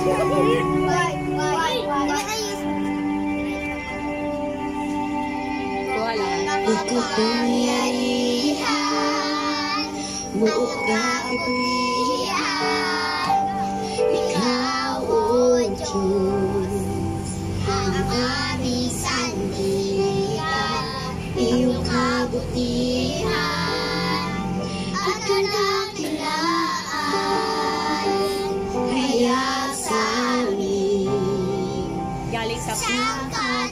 Kapangyarihan, buong kapibrihan, Ikaw, O Diyos, ang aming sandigan, iyong kabutihan at kadakilaan, hayag sa amin, Galing sa katauhan.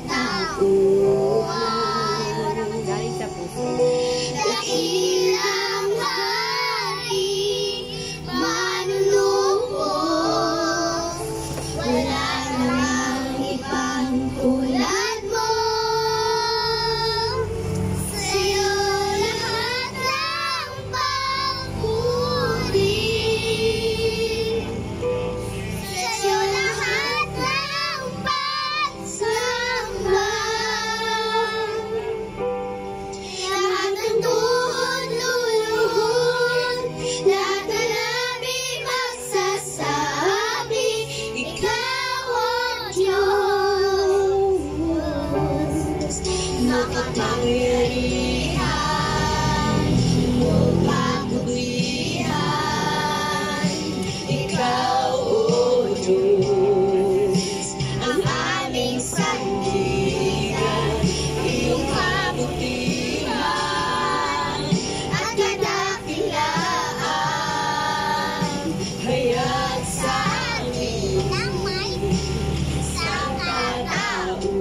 Galing sa puso. Dakilang hari, manunubos, wala namang ibang tulad mo. Sa'yo lahat ng papuri, sa'yo lahat ng pagsamba. Lahat ng tuhod luluhod, lahat na labi magsasabi, Ikaw, O Diyos, makapangyarihan, buong kapugihan, Ikaw, O Diyos, ang aming sandigan, iyong kabutihan at kadakilaan, hayag sa amin sa katauhan.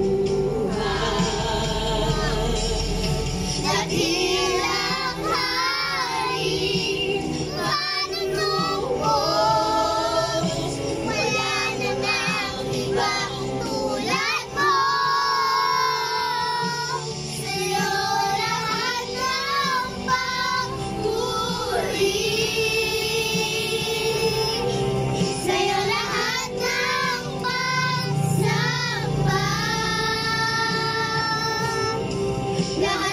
Dakilang hari, manunubos, wala namang ibang tulad mo. Sa'yo lahat ng papuri, sa'yo lahat ng pagsamba. Lahat